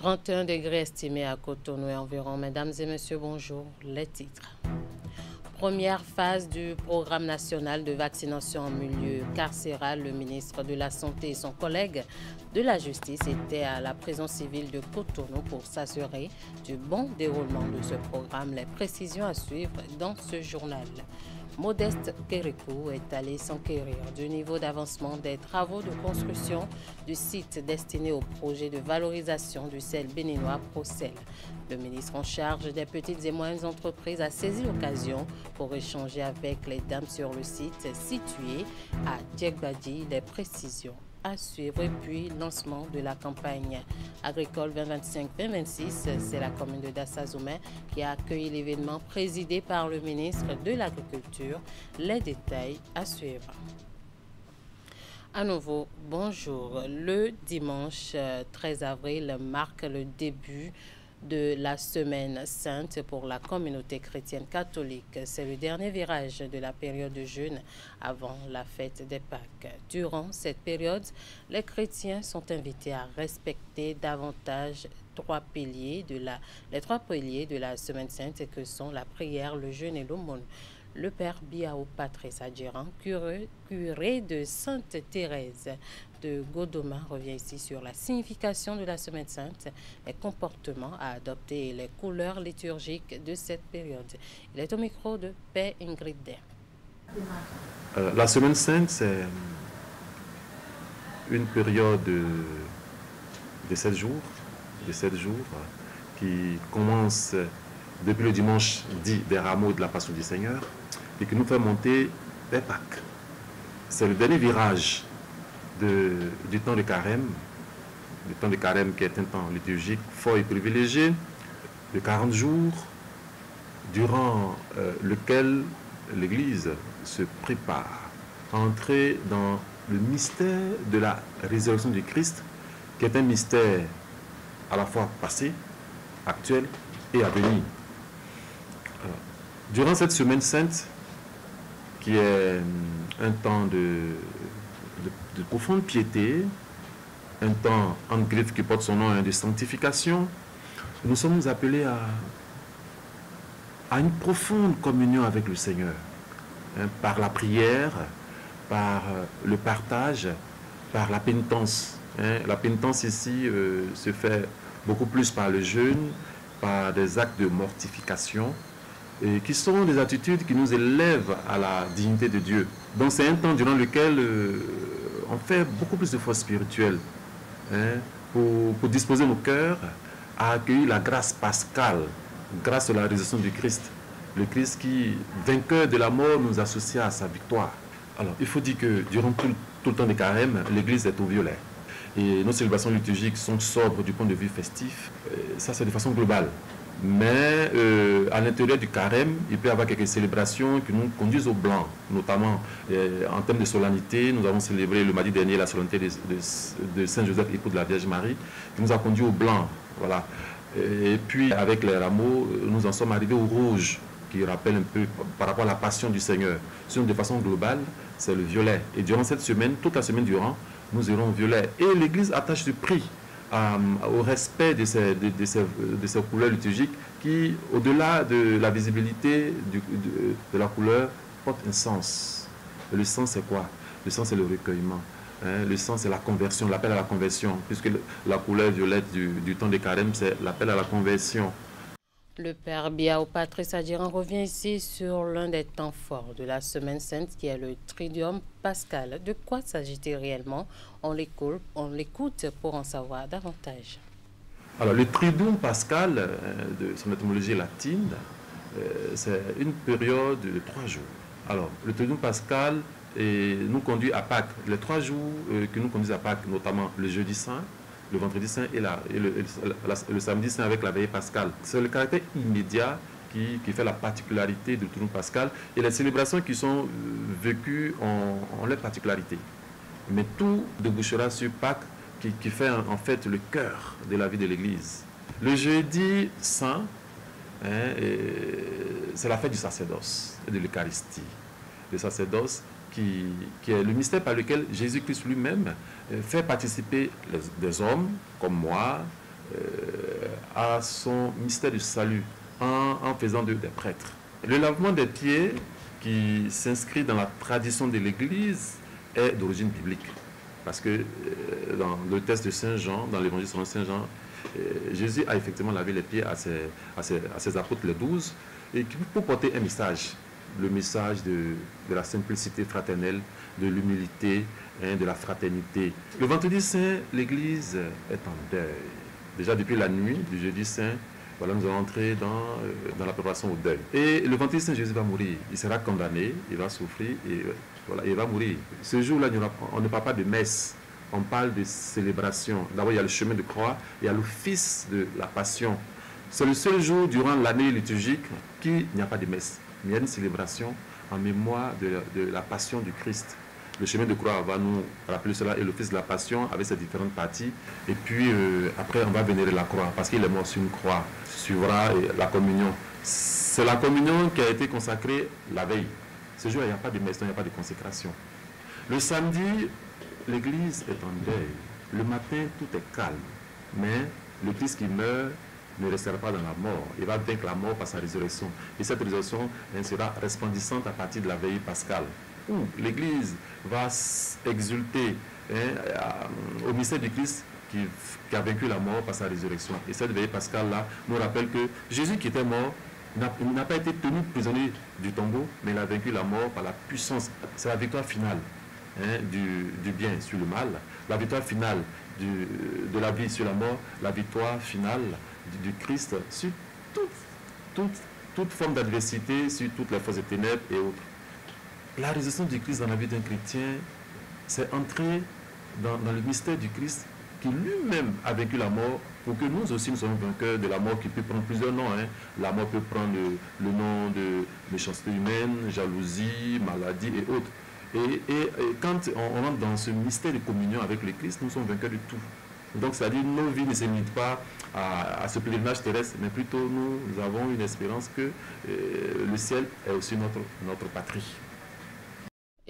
31 degrés estimés à Cotonou et environ. Mesdames et messieurs, bonjour. Les titres. Première phase du programme national de vaccination en milieu carcéral. Le ministre de la Santé et son collègue de la Justice étaient à la prison civile de Cotonou pour s'assurer du bon déroulement de ce programme. Les précisions à suivre dans ce journal. Modeste Kérékou est allé s'enquérir du niveau d'avancement des travaux de construction du site destiné au projet de valorisation du sel béninois Procel. Le ministre en charge des petites et moyennes entreprises a saisi l'occasion pour échanger avec les dames sur le site situé à Djegbadi. Les précisions à suivre. Et puis, lancement de la campagne agricole 2025-2026. C'est la commune de Dassazoumé qui a accueilli l'événement présidé par le ministre de l'Agriculture. Les détails à suivre. À nouveau, bonjour. Le dimanche 13 avril marque le début de la semaine sainte pour la communauté chrétienne catholique. C'est le dernier virage de la période de jeûne avant la fête des Pâques. Durant cette période, les chrétiens sont invités à respecter davantage les trois piliers de la semaine sainte que sont la prière, le jeûne et l'aumône. Le père Biao Patrice Adjiran, curé de Sainte-Thérèse de Godoma, revient ici sur la signification de la Semaine Sainte, les comportements à adopter et les couleurs liturgiques de cette période. Il est au micro de Père Ingrid Day. La Semaine Sainte, c'est une période de 7 jours, qui commence depuis le dimanche dit des rameaux de la Passion du Seigneur et qui nous fait monter des Pâques. C'est le dernier virage du temps de carême, qui est un temps liturgique fort et privilégié, de 40 jours, durant lequel l'Église se prépare à entrer dans le mystère de la résurrection du Christ, qui est un mystère à la fois passé, actuel et à venir. Durant cette semaine sainte, qui est un temps de profonde piété, un temps en griffe qui porte son nom de sanctification, nous sommes appelés à une profonde communion avec le Seigneur, par la prière, par le partage, par la pénitence. La pénitence ici se fait beaucoup plus par le jeûne, par des actes de mortification, et qui sont des attitudes qui nous élèvent à la dignité de Dieu. Donc c'est un temps durant lequel on fait beaucoup plus de force spirituelle pour disposer nos cœurs à accueillir la grâce pascale, grâce à la résurrection du Christ. Le Christ qui, vainqueur de la mort, nous associe à sa victoire. Alors il faut dire que durant tout le temps des carême, l'Église est au violet. Et nos célébrations liturgiques sont sobres du point de vue festif. Ça, c'est de façon globale. Mais à l'intérieur du carême, il peut y avoir quelques célébrations qui nous conduisent au blanc, notamment en termes de solennité. Nous avons célébré le mardi dernier la solennité de Saint Joseph, époux de la Vierge Marie, qui nous a conduits au blanc. Voilà. Et puis avec les rameaux, nous en sommes arrivés au rouge, qui rappelle un peu par rapport à la passion du Seigneur. Sinon, de façon globale, c'est le violet. Et durant cette semaine, toute la semaine durant, nous irons au violet. Et l'Église attache du prix au respect de ces couleurs liturgiques qui, au-delà de la visibilité de la couleur, portent un sens. Et le sens, c'est quoi? Le sens, c'est le recueillement. Le sens, c'est la conversion, l'appel à la conversion, puisque la couleur violette du temps des carême, c'est l'appel à la conversion. Le père Biao Patrice Adjiran revient ici sur l'un des temps forts de la Semaine Sainte qui est le Triduum Pascal. De quoi s'agit-il réellement? On l'écoute pour en savoir davantage. Alors le Triduum Pascal, de son étymologie latine, c'est une période de 3 jours. Alors le Triduum Pascal nous conduit à Pâques. Les 3 jours qui nous conduisent à Pâques, notamment le jeudi saint, le vendredi saint et le samedi saint avec la veillée pascale. C'est le caractère immédiat qui fait la particularité du Triduum Pascal et les célébrations qui sont vécues ont leur particularité. Mais tout débouchera sur Pâques qui fait en fait le cœur de la vie de l'Église. Le jeudi saint, c'est la fête du sacerdoce et de l'Eucharistie. Le sacerdoce qui est le mystère par lequel Jésus-Christ lui-même fait participer des hommes comme moi, à son mystère du salut en faisant d'eux des prêtres. Le lavement des pieds, qui s'inscrit dans la tradition de l'Église, est d'origine biblique. Parce que dans le texte de Saint Jean, dans l'évangile selon Saint Jean, Jésus a effectivement lavé les pieds à ses apôtres, les 12, et pour porter un message, le message de la simplicité fraternelle, de l'humilité, de la fraternité. Le vendredi saint, l'Église est en deuil. Déjà depuis la nuit du jeudi saint, voilà, nous allons entrer dans la préparation au deuil. Et le vendredi saint, Jésus va mourir. Il sera condamné, il va souffrir et voilà, il va mourir. Ce jour-là, on ne parle pas de messe, on parle de célébration. D'abord, il y a le chemin de croix, il y a l'office de la passion. C'est le seul jour durant l'année liturgique qu'il n'y a pas de messe. Il y a une célébration en mémoire de la passion du Christ. Le chemin de croix va nous rappeler cela et l'office de la passion avec ses différentes parties. Et puis après, on va vénérer la croix parce qu'il est mort sur une croix. Suivra la communion. C'est la communion qui a été consacrée la veille. Ce jour, il n'y a pas de messe, il n'y a pas de consécration. Le samedi, l'église est en deuil. Le matin, tout est calme. Mais le Christ qui meurt ne restera pas dans la mort. Il va vaincre la mort par sa résurrection. Et cette résurrection sera resplendissante à partir de la veille pascale, où l'Église va exulter au mystère du Christ qui a vaincu la mort par sa résurrection. Et cette veille pascale-là nous rappelle que Jésus qui était mort n'a pas été tenu prisonnier du tombeau, mais il a vaincu la mort par la puissance. C'est la victoire finale du bien sur le mal, la victoire finale de la vie sur la mort, la victoire finale du Christ sur toute forme d'adversité, sur toutes les forces des ténèbres et autres. La résurrection du Christ dans la vie d'un chrétien, c'est entrer dans le mystère du Christ qui lui-même a vaincu la mort pour que nous aussi nous soyons vainqueurs de la mort qui peut prendre plusieurs noms. La mort peut prendre le nom de méchanceté humaine, jalousie, maladie et autres. Et quand on entre dans ce mystère de communion avec le Christ, nous sommes vainqueurs de tout. Donc, c'est-à-dire nos vies ne se limitent pas à ce pèlerinage terrestre, mais plutôt nous avons une espérance que le ciel est aussi notre patrie.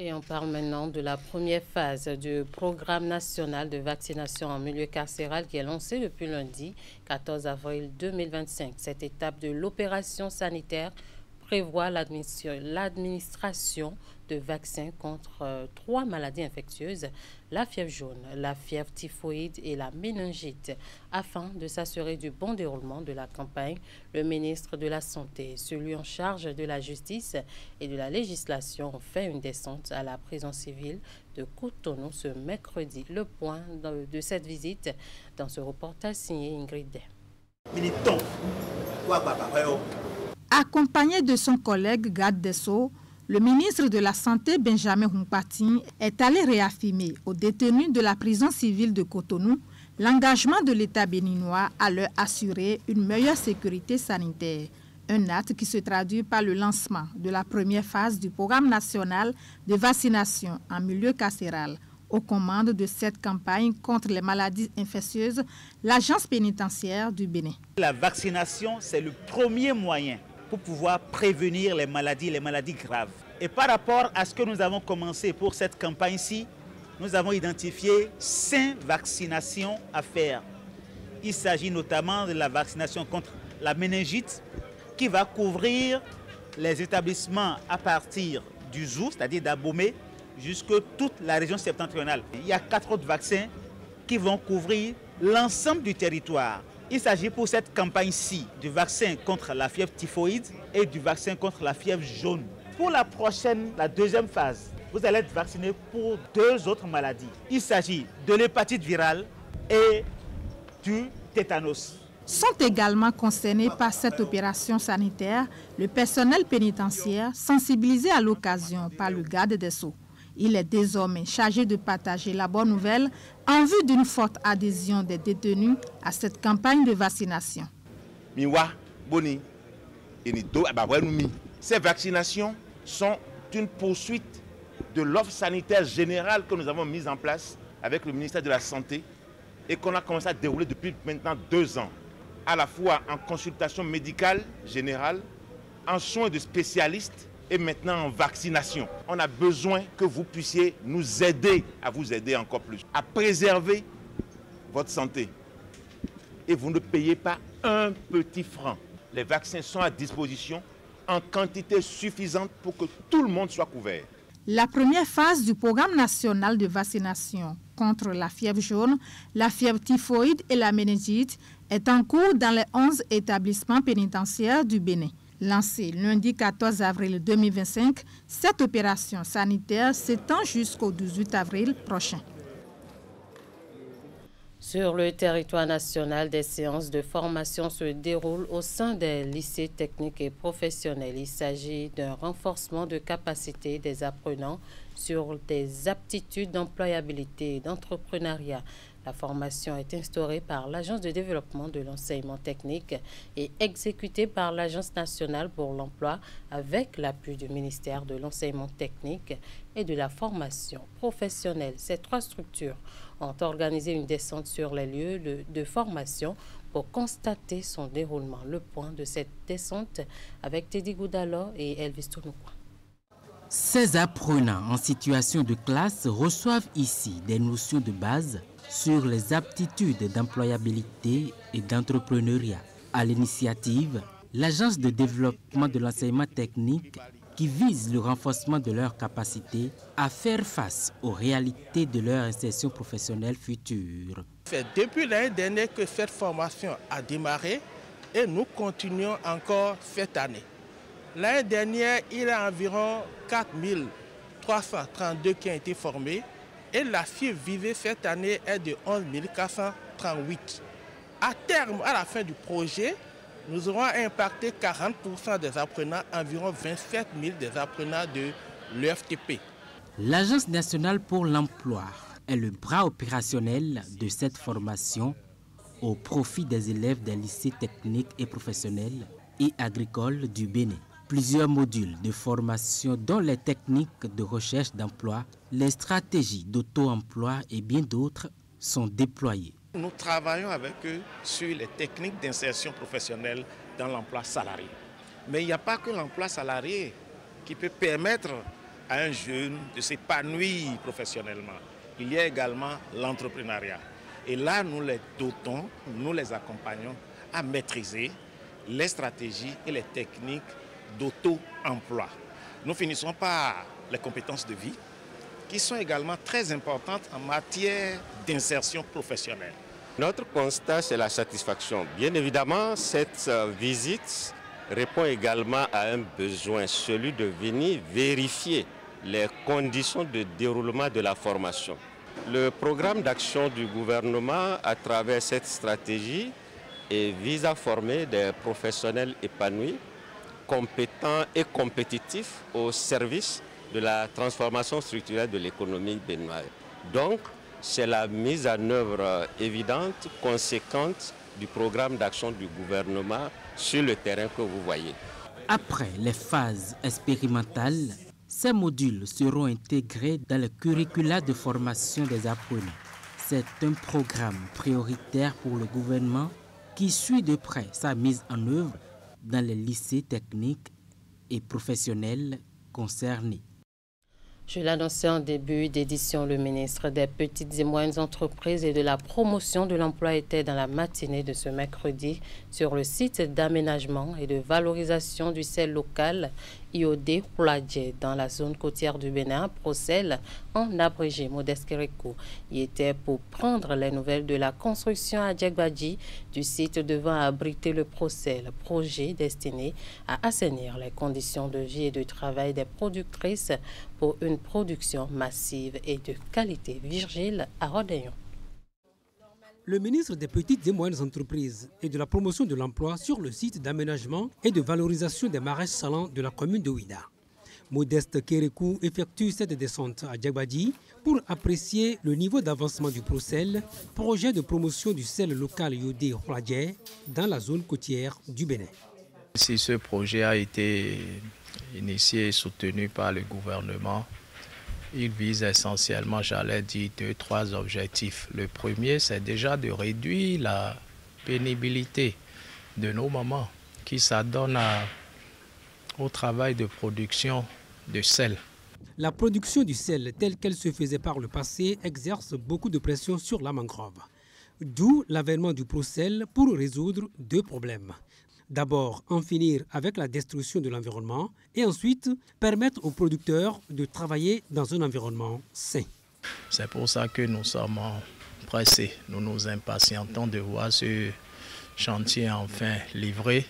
Et on parle maintenant de la première phase du programme national de vaccination en milieu carcéral qui est lancé depuis lundi 14 avril 2025. Cette étape de l'opération sanitaire prévoit l'administration de vaccins contre 3 maladies infectieuses, la fièvre jaune, la fièvre typhoïde et la méningite. Afin de s'assurer du bon déroulement de la campagne, le ministre de la Santé, celui en charge de la justice et de la législation ont fait une descente à la prison civile de Cotonou ce mercredi. Le point de cette visite dans ce reportage signé Ingrid Day. Accompagné de son collègue garde des Sceaux, le ministre de la Santé, Benjamin Humpati, est allé réaffirmer aux détenus de la prison civile de Cotonou l'engagement de l'État béninois à leur assurer une meilleure sécurité sanitaire. Un acte qui se traduit par le lancement de la première phase du programme national de vaccination en milieu carcéral. Aux commandes de cette campagne contre les maladies infectieuses, l'agence pénitentiaire du Bénin. La vaccination, c'est le premier moyen pour pouvoir prévenir les maladies graves. Et par rapport à ce que nous avons commencé pour cette campagne-ci, nous avons identifié 5 vaccinations à faire. Il s'agit notamment de la vaccination contre la méningite qui va couvrir les établissements à partir du Zou, c'est-à-dire d'Abomey, jusque toute la région septentrionale. Il y a 4 autres vaccins qui vont couvrir l'ensemble du territoire. Il s'agit pour cette campagne-ci du vaccin contre la fièvre typhoïde et du vaccin contre la fièvre jaune. Pour la deuxième phase, vous allez être vacciné pour 2 autres maladies. Il s'agit de l'hépatite virale et du tétanos. Sont également concernés par cette opération sanitaire le personnel pénitentiaire sensibilisé à l'occasion par le garde des Sceaux. Il est désormais chargé de partager la bonne nouvelle en vue d'une forte adhésion des détenus à cette campagne de vaccination. Ces vaccinations sont une poursuite de l'offre sanitaire générale que nous avons mise en place avec le ministère de la Santé et qu'on a commencé à dérouler depuis maintenant 2 ans, à la fois en consultation médicale générale, en soins de spécialistes et maintenant en vaccination. On a besoin que vous puissiez nous aider à vous aider encore plus, à préserver votre santé et vous ne payez pas un petit franc. Les vaccins sont à disposition en quantité suffisante pour que tout le monde soit couvert. La première phase du programme national de vaccination contre la fièvre jaune, la fièvre typhoïde et la méningite est en cours dans les 11 établissements pénitentiaires du Bénin. Lancée lundi 14 avril 2025, cette opération sanitaire s'étend jusqu'au 18 avril prochain. Sur le territoire national, des séances de formation se déroulent au sein des lycées techniques et professionnels. Il s'agit d'un renforcement de capacité des apprenants sur des aptitudes d'employabilité et d'entrepreneuriat. La formation est instaurée par l'Agence de développement de l'enseignement technique et exécutée par l'Agence nationale pour l'emploi avec l'appui du ministère de l'enseignement technique et de la formation professionnelle. Ces trois structures ont organisé une descente sur les lieux de formation pour constater son déroulement. Le point de cette descente avec Teddy Goudalo et Elvis Tounoukwa. Ces apprenants en situation de classe reçoivent ici des notions de base sur les aptitudes d'employabilité et d'entrepreneuriat. À l'initiative, l'Agence de développement de l'enseignement technique qui vise le renforcement de leurs capacités à faire face aux réalités de leur insertion professionnelle future. C'est depuis l'année dernière que cette formation a démarré et nous continuons encore cette année. L'année dernière, il y a environ 4332 qui ont été formés et la cible visée cette année est de 11 438. À terme, à la fin du projet, nous aurons impacté 40% des apprenants, environ 27 000 des apprenants de l'UFTP. L'Agence nationale pour l'emploi est le bras opérationnel de cette formation au profit des élèves des lycées techniques et professionnels et agricoles du Bénin. Plusieurs modules de formation dont les techniques de recherche d'emploi, les stratégies d'auto-emploi et bien d'autres sont déployés. Nous travaillons avec eux sur les techniques d'insertion professionnelle dans l'emploi salarié. Mais il n'y a pas que l'emploi salarié qui peut permettre à un jeune de s'épanouir professionnellement. Il y a également l'entrepreneuriat. Et là, nous les dotons, nous les accompagnons à maîtriser les stratégies et les techniques d'auto-emploi. Nous finissons par les compétences de vie, qui sont également très importantes en matière d'insertion professionnelle. Notre constat, c'est la satisfaction. Bien évidemment, cette visite répond également à un besoin, celui de venir vérifier les conditions de déroulement de la formation. Le programme d'action du gouvernement, à travers cette stratégie, vise à former des professionnels épanouis, compétents et compétitifs au service de la transformation structurelle de l'économie béninoise. Donc, c'est la mise en œuvre évidente, conséquente du programme d'action du gouvernement sur le terrain que vous voyez. Après les phases expérimentales, ces modules seront intégrés dans le curricula de formation des apprenants. C'est un programme prioritaire pour le gouvernement qui suit de près sa mise en œuvre dans les lycées techniques et professionnels concernés. Je l'annonçais en début d'édition, le ministre des Petites et Moyennes Entreprises et de la Promotion de l'Emploi était dans la matinée de ce mercredi sur le site d'aménagement et de valorisation du sel local IOD Rouladje dans la zone côtière du Bénin, Procel, en abrégé Modeste Kérékou. Il était pour prendre les nouvelles de la construction à Djegbadji du site devant abriter le Procel, projet destiné à assainir les conditions de vie et de travail des productrices pour une production massive et de qualité. Virgile à Rodéon. Le ministre des Petites et Moyennes Entreprises et de la Promotion de l'Emploi sur le site d'aménagement et de valorisation des marais salants de la commune de Ouida. Modeste Kérékou effectue cette descente à Djegbadji pour apprécier le niveau d'avancement du Procel, projet de promotion du sel local iodé Rouladje dans la zone côtière du Bénin. Si ce projet a été initié et soutenu par le gouvernement, il vise essentiellement, j'allais dire, 2-3 objectifs. Le premier, c'est déjà de réduire la pénibilité de nos mamans qui s'adonnent au travail de production de sel. La production du sel, telle qu'elle se faisait par le passé, exerce beaucoup de pression sur la mangrove. D'où l'avènement du Procel pour résoudre deux problèmes. D'abord, en finir avec la destruction de l'environnement et ensuite permettre aux producteurs de travailler dans un environnement sain. C'est pour ça que nous sommes pressés. Nous nous impatientons de voir ce chantier enfin livré.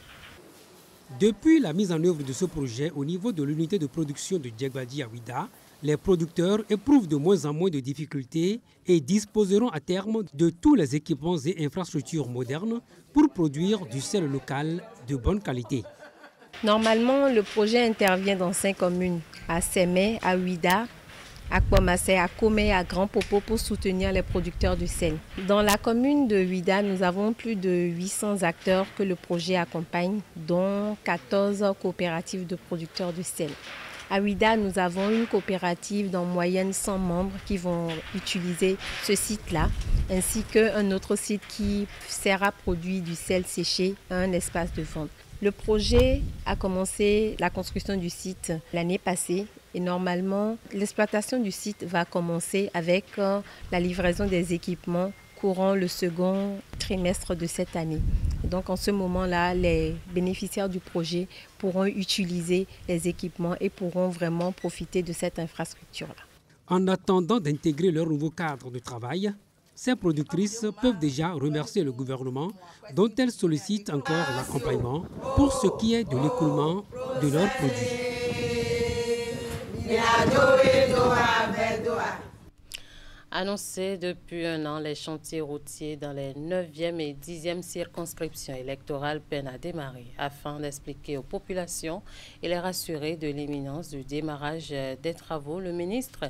Depuis la mise en œuvre de ce projet au niveau de l'unité de production de Djegbadji à Ouida, les producteurs éprouvent de moins en moins de difficultés et disposeront à terme de tous les équipements et infrastructures modernes pour produire du sel local de bonne qualité. Normalement, le projet intervient dans 5 communes, à Sémé, à Ouida, à Kouamassé, à Kome et à Grand Popo pour soutenir les producteurs de sel. Dans la commune de Ouida, nous avons plus de 800 acteurs que le projet accompagne, dont 14 coopératives de producteurs de sel. À Ouida, nous avons une coopérative d'en moyenne 100 membres qui vont utiliser ce site-là, ainsi qu'un autre site qui sert à produire du sel séché à un espace de vente. Le projet a commencé la construction du site l'année passée et normalement, l'exploitation du site va commencer avec la livraison des équipements courant le second trimestre de cette année. Donc en ce moment-là, les bénéficiaires du projet pourront utiliser les équipements et pourront vraiment profiter de cette infrastructure-là. En attendant d'intégrer leur nouveau cadre de travail, ces productrices peuvent déjà remercier le gouvernement dont elles sollicitent encore l'accompagnement pour ce qui est de l'écoulement de leurs produits. Annoncé depuis un an, les chantiers routiers dans les 9e et 10e circonscriptions électorales peinent à démarrer afin d'expliquer aux populations et les rassurer de l'imminence du démarrage des travaux. Le ministre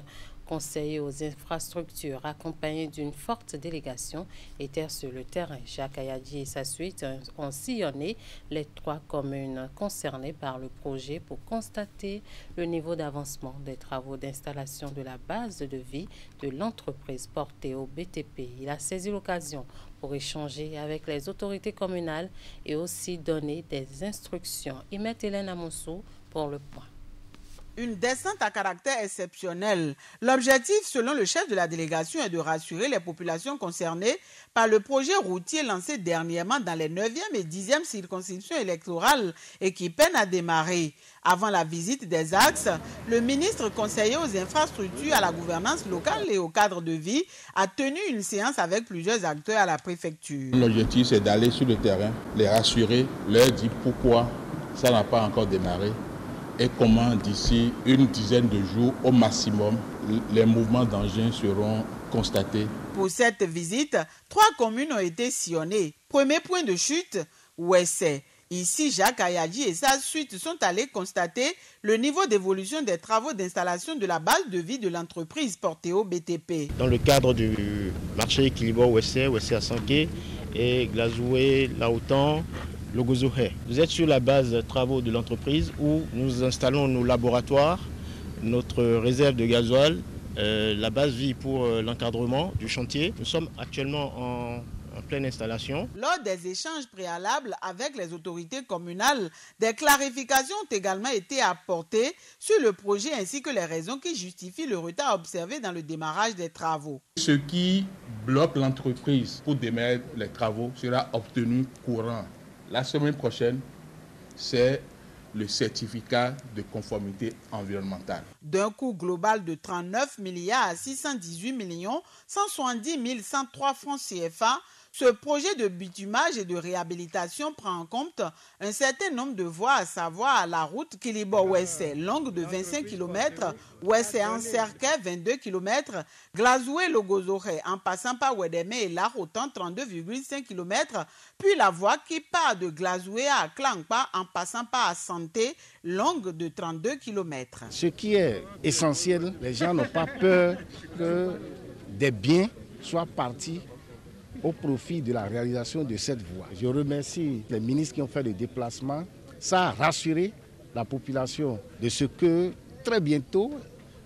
conseiller aux infrastructures, accompagné d'une forte délégation, était sur le terrain. Jacques Ayadji et sa suite ont sillonné les 3 communes concernées par le projet pour constater le niveau d'avancement des travaux d'installation de la base de vie de l'entreprise portée au BTP. Il a saisi l'occasion pour échanger avec les autorités communales et aussi donner des instructions. Imet Hélène Amoussou pour le point. Une descente à caractère exceptionnel. L'objectif, selon le chef de la délégation, est de rassurer les populations concernées par le projet routier lancé dernièrement dans les 9e et 10e circonscriptions électorales et qui peine à démarrer. Avant la visite des axes, le ministre conseiller aux infrastructures, à la gouvernance locale et au cadre de vie a tenu une séance avec plusieurs acteurs à la préfecture. L'objectif, c'est d'aller sur le terrain, les rassurer, leur dire pourquoi ça n'a pas encore démarré et comment d'ici une dizaine de jours au maximum, les mouvements d'engins seront constatés. Pour cette visite, 3 communes ont été sillonnées. Premier point de chute, Ouessé. Ici, Jacques Ayadji et sa suite sont allés constater le niveau d'évolution des travaux d'installation de la base de vie de l'entreprise portée au BTP. Dans le cadre du marché équilibré Ouessé à Sanké et Glazoué, Laoutan, Logozohé. Vous êtes sur la base de travaux de l'entreprise où nous installons nos laboratoires, notre réserve de gasoil, la base vie pour l'encadrement du chantier. Nous sommes actuellement en pleine installation. Lors des échanges préalables avec les autorités communales, des clarifications ont également été apportées sur le projet ainsi que les raisons qui justifient le retard observé dans le démarrage des travaux. Ce qui bloque l'entreprise pour démarrer les travaux sera obtenu courant. La semaine prochaine, c'est le certificat de conformité environnementale. D'un coût global de 39 milliards à 618 millions 170 103 francs CFA, ce projet de bitumage et de réhabilitation prend en compte un certain nombre de voies, à savoir la route Kilibo-Ouessé, longue de 25 km, Ouessé-Anserké, 22 km, Glazoué-Logozoré, en passant par Ouedeme et Larotan, 32,5 km, puis la voie qui part de Glazoué à Klangpa, en passant par Santé, longue de 32 km. Ce qui est essentiel, les gens n'ont pas peur que des biens soient partis au profit de la réalisation de cette voie. Je remercie les ministres qui ont fait le déplacement. Ça a rassuré la population de ce que très bientôt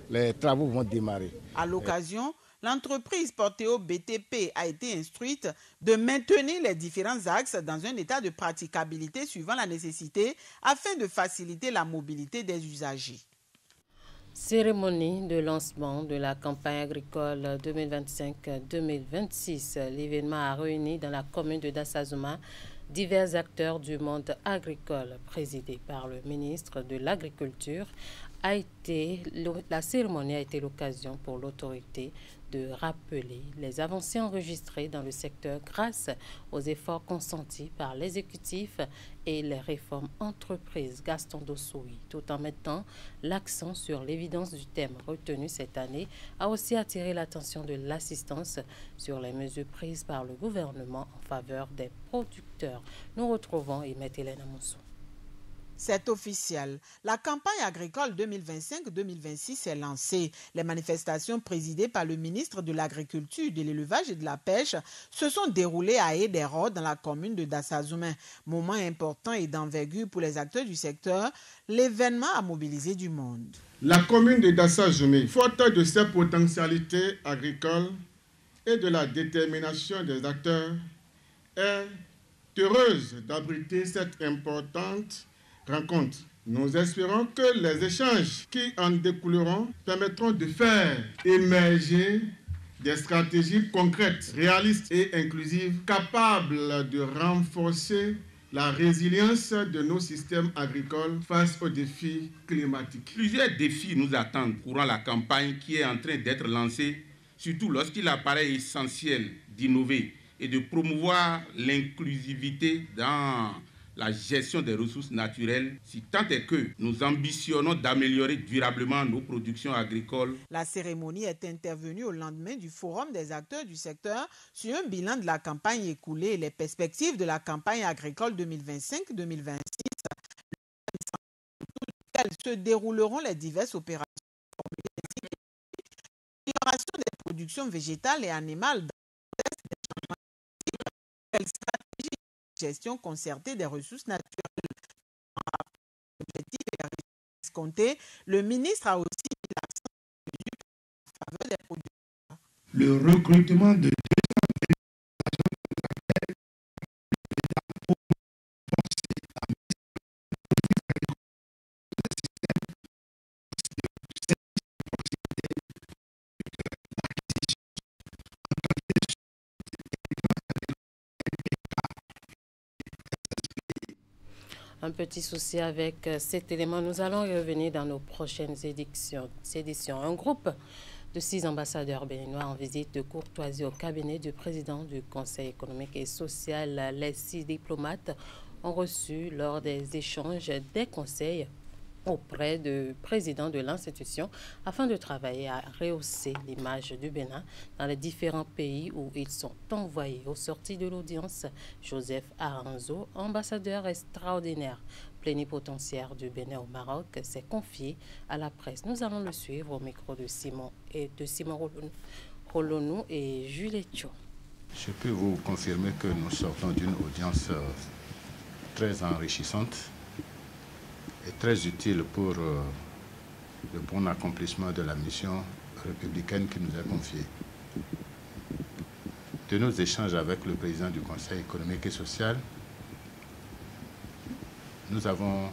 les travaux vont démarrer. À l'occasion, l'entreprise portée au BTP a été instruite de maintenir les différents axes dans un état de praticabilité suivant la nécessité afin de faciliter la mobilité des usagers. Cérémonie de lancement de la campagne agricole 2025-2026. L'événement a réuni dans la commune de Dassazouma divers acteurs du monde agricole, présidé par le ministre de l'Agriculture. La cérémonie a été l'occasion pour l'autorité de rappeler les avancées enregistrées dans le secteur grâce aux efforts consentis par l'exécutif et les réformes entreprises. Gaston Dossoui, tout en mettant l'accent sur l'évidence du thème retenu cette année, a aussi attiré l'attention de l'assistance sur les mesures prises par le gouvernement en faveur des producteurs. Nous retrouvons Emet Hélène Amoussou. C'est officiel. La campagne agricole 2025-2026 est lancée. Les manifestations présidées par le ministre de l'Agriculture, de l'Élevage et de la Pêche se sont déroulées à Edero dans la commune de Dassazouma. Moment important et d'envergure pour les acteurs du secteur, l'événement a mobilisé du monde. La commune de Dassazouma, faute de ses potentialités agricoles et de la détermination des acteurs, est heureuse d'abriter cette importante rencontre. Nous espérons que les échanges qui en découleront permettront de faire émerger des stratégies concrètes, réalistes et inclusives, capables de renforcer la résilience de nos systèmes agricoles face aux défis climatiques. Plusieurs défis nous attendent courant la campagne qui est en train d'être lancée, surtout lorsqu'il apparaît essentiel d'innover et de promouvoir l'inclusivité dans la gestion des ressources naturelles, si tant est que nous ambitionnons d'améliorer durablement nos productions agricoles. La cérémonie est intervenue au lendemain du forum des acteurs du secteur sur un bilan de la campagne écoulée et les perspectives de la campagne agricole 2025-2026, duquel se dérouleront les diverses opérations l'amélioration des productions végétales et animales, gestion concertée des ressources naturelles. L'objectif est escompté. Le ministre a aussi mis l'accent en faveur des producteurs. Le recrutement de 200 Un petit souci avec cet élément. Nous allons revenir dans nos prochaines éditions. Un groupe de 6 ambassadeurs béninois en visite de courtoisie au cabinet du président du Conseil économique et social. Les 6 diplomates ont reçu lors des échanges des conseils auprès du président de l'institution afin de travailler à rehausser l'image du Bénin dans les différents pays où ils sont envoyés. Au sorti de l'audience, Joseph Aranzo, ambassadeur extraordinaire plénipotentiaire du Bénin au Maroc, s'est confié à la presse. Nous allons le suivre au micro de Simon Rolonou et Jules Tcho. Je peux vous confirmer que nous sortons d'une audience très enrichissante et très utile pour le bon accomplissement de la mission républicaine qui nous est confiée. De nos échanges avec le président du Conseil économique et social, nous avons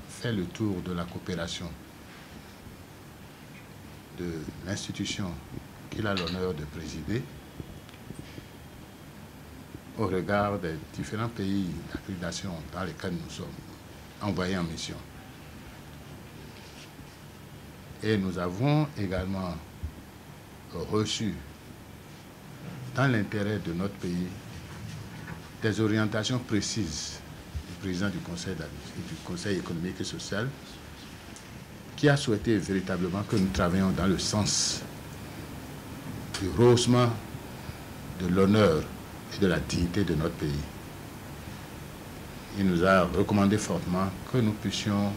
fait le tour de la coopération de l'institution qu'il a l'honneur de présider au regard des différents pays d'accréditation dans lesquels nous sommes envoyés en mission. Et nous avons également reçu, dans l'intérêt de notre pays, des orientations précises du président du Conseil économique et social, qui a souhaité véritablement que nous travaillions dans le sens du rehaussement de l'honneur et de la dignité de notre pays. Il nous a recommandé fortement que nous puissions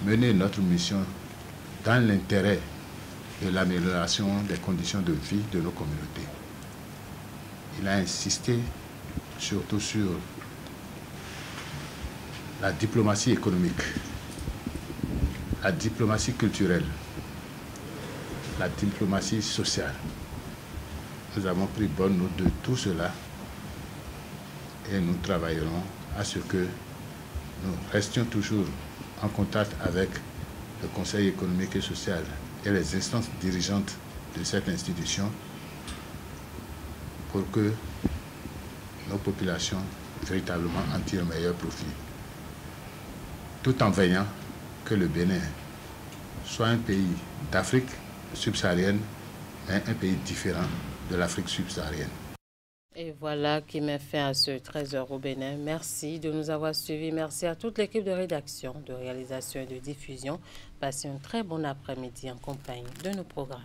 mener notre mission dans l'intérêt de l'amélioration des conditions de vie de nos communautés. Il a insisté surtout sur la diplomatie économique, la diplomatie culturelle, la diplomatie sociale. Nous avons pris bonne note de tout cela et nous travaillerons à ce que nous restions toujours en contact avec le Conseil économique et social et les instances dirigeantes de cette institution pour que nos populations véritablement en tirent meilleur profit, tout en veillant que le Bénin soit un pays d'Afrique subsaharienne, mais un pays différent de l'Afrique subsaharienne. Et voilà qui met fin à ce 13h au Bénin. Merci de nous avoir suivis. Merci à toute l'équipe de rédaction, de réalisation et de diffusion. Passez un très bon après-midi en compagnie de nos programmes.